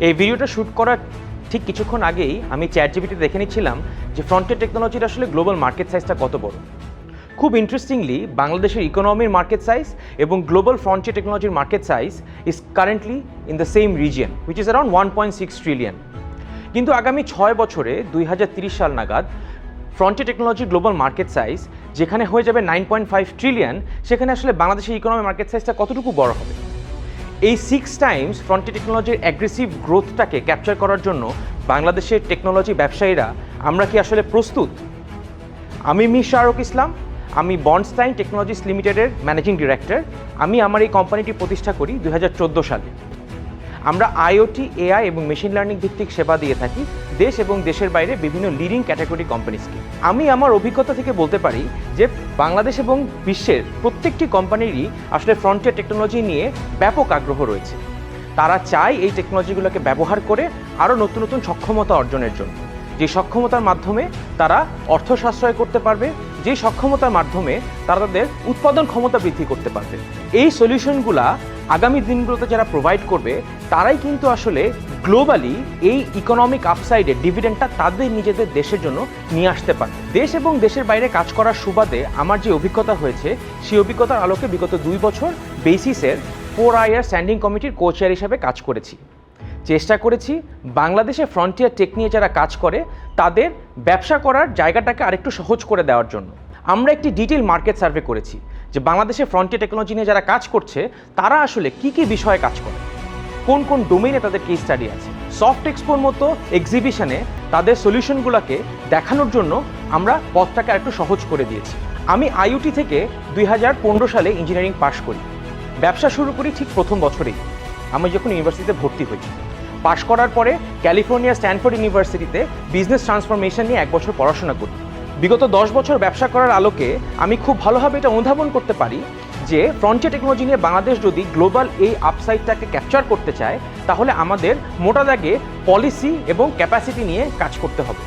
এই ভিডিওটা শ্যুট করার ঠিক কিছুক্ষণ আগেই আমি চ্যাটজিপিটি দেখে নিচ্ছিলাম যে ফ্রন্টিয়ার টেকনোলজির আসলে গ্লোবাল মার্কেট সাইজটা কত বড়। খুব ইন্টারেস্টিংলি বাংলাদেশের ইকোনমির মার্কেট সাইজ এবং গ্লোবাল ফ্রন্টিয়ার টেকনোলজির market size is currently in the same region which is around 1.6 trillion. কিন্তু আগামী 6 বছরে 2030 সাল নাগাদ ফ্রন্টিয়ার টেকনোলজির গ্লোবাল মার্কেট সাইজ যেখানে হয়ে যাবে 9.5 ট্রিলিয়ন, সেখানে আসলে বাংলাদেশের ইকোনমি মার্কেট সাইজটা কতটুকু বড় হবে। এই 6 টাইমস ফ্রন্টিয়ার টেকনোলজির অ্যাগ্রেসিভ গ্রোথটাকে ক্যাপচার করার জন্য বাংলাদেশের টেকনোলজি ব্যবসায়ীরা আমরা কি আসলে প্রস্তুত? আমি মি শাহরুখ ইসলাম, আমি বন্ডস্টাইন টেকনোলজিস লিমিটেডের ম্যানেজিং ডিরেক্টর। আমি আমার এই কোম্পানিটি প্রতিষ্ঠা করি 2014 সালে। আমরা আইওটি, এআই এবং মেশিন লার্নিং ভিত্তিক সেবা দিয়ে থাকি দেশ এবং দেশের বাইরে বিভিন্ন লিডিং ক্যাটাগরি কোম্পানিজকে। আমি আমার অভিজ্ঞতা থেকে বলতে পারি যে বাংলাদেশ এবং বিশ্বের প্রত্যেকটি কোম্পানিরই আসলে ফ্রন্টিয়ার টেকনোলজি নিয়ে ব্যাপক আগ্রহ রয়েছে। তারা চায় এই টেকনোলজিগুলোকে ব্যবহার করে আরও নতুন নতুন সক্ষমতা অর্জনের জন্য, যে সক্ষমতার মাধ্যমে তারা অর্থ সাশ্রয় করতে পারবে, যে সক্ষমতার মাধ্যমে তারা তাদের উৎপাদন ক্ষমতা বৃদ্ধি করতে পারবে। এই সলিউশনগুলা আগামী দিনগুলোতে যারা প্রোভাইড করবে তারাই কিন্তু আসলে গ্লোবালি এই ইকোনমিক আপসাইডে ডিভিডেন্ডটা তাদের নিজেদের দেশের জন্য নিয়ে আসতে পারে। দেশ এবং দেশের বাইরে কাজ করার সুবাদে আমার যে অভিজ্ঞতা হয়েছে সেই অভিজ্ঞতার আলোকে বিগত 2 বছর বেসিসের 4IR স্ট্যান্ডিং কমিটির কোচেয়ার হিসাবে কাজ করেছি। চেষ্টা করেছি বাংলাদেশে ফ্রন্টিয়ার টেক নিয়ে যারা কাজ করে তাদের ব্যবসা করার জায়গাটাকে আরেকটু সহজ করে দেওয়ার জন্য। আমরা একটি ডিটেইল মার্কেট সার্ভে করেছি যে বাংলাদেশে ফ্রন্টিয়ার টেকনোলজি নিয়ে যারা কাজ করছে তারা আসলে কী কী বিষয়ে কাজ করে, কোন কোন ডোমেইনে তাদের কেস স্টাডি আছে। সফট এক্সপোর মতো এক্সিবিশনে তাদের সলিউশনগুলোকে দেখানোর জন্য আমরা পথটাকে আরেকটু সহজ করে দিয়েছি। আমি আইওটি থেকে 2015 সালে ইঞ্জিনিয়ারিং পাশ করি। ব্যবসা শুরু করি ঠিক প্রথম বছরেই আমি যখন ইউনিভার্সিটিতে ভর্তি হই। পাশ করার পরে ক্যালিফোর্নিয়া স্ট্যানফোর্ড ইউনিভার্সিটিতে বিজনেস ট্রান্সফরমেশন নিয়ে 1 বছর পড়াশোনা করি। বিগত 10 বছর ব্যবসা করার আলোকে আমি খুব ভালোভাবে এটা অনুধাবন করতে পারি যে ফ্রন্টিয়ার টেকনোলজি নিয়ে বাংলাদেশ যদি গ্লোবাল এই আপসাইডটাকে ক্যাপচার করতে চায় তাহলে আমাদের মোটা দাগে পলিসি এবং ক্যাপাসিটি নিয়ে কাজ করতে হবে।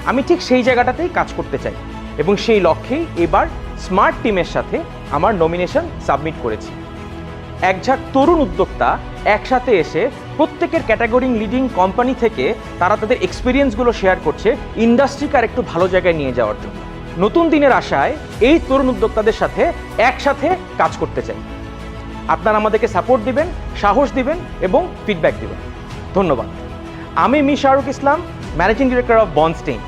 আমি ঠিক সেই জায়গাটাতেই কাজ করতে চাই এবং সেই লক্ষ্যেই এবার স্মার্ট টিমের সাথে আমার নমিনেশন সাবমিট করেছি। একঝাঁক তরুণ উদ্যোক্তা একসাথে এসে প্রত্যেকের ক্যাটাগরি লিডিং কোম্পানি থেকে তারা তাদের এক্সপিরিয়েন্সগুলো শেয়ার করছে ইন্ডাস্ট্রিকে আর একটু ভালো জায়গায় নিয়ে যাওয়ার জন্য। নতুন দিনের আশায় এই তরুণ উদ্যোক্তাদের সাথে একসাথে কাজ করতে চাই। আপনারা আমাদেরকে সাপোর্ট দিবেন, সাহস দিবেন এবং ফিডব্যাক দিবেন। ধন্যবাদ। আমি মি Shahrukh Islam, managing director of Bondstein.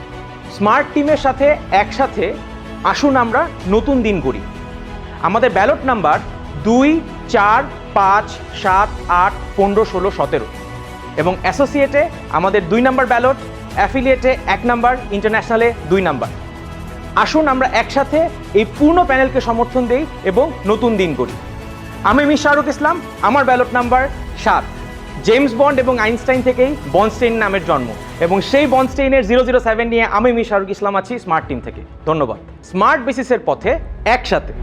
Smart টিমের সাথে একসাথে আসুন আমরা নতুন দিন গড়ি। আমাদের ব্যালট নাম্বার 2, 4, 5, 7, 8, 15, 16, 17 এবং অ্যাসোসিয়েটে আমাদের 2 নম্বর ব্যালট, অ্যাফিলিয়েটে 1 নম্বর, ইন্টারন্যাশনালে 2 নম্বর। আসুন আমরা একসাথে এই পূর্ণ প্যানেলকে সমর্থন দেই এবং নতুন দিন করি। আমি মি শাহরুখ ইসলাম, আমার ব্যালট নাম্বার 7। জেমস বন্ড এবং আইনস্টাইন থেকেই বন্ডস্টাইন নামের জন্ম এবং সেই বন্ডস্টাইনের 007 নিয়ে আমি মি শাহরুখ ইসলাম আছি স্মার্ট টিম থেকে। ধন্যবাদ। স্মার্ট বেসিসের পথে একসাথে।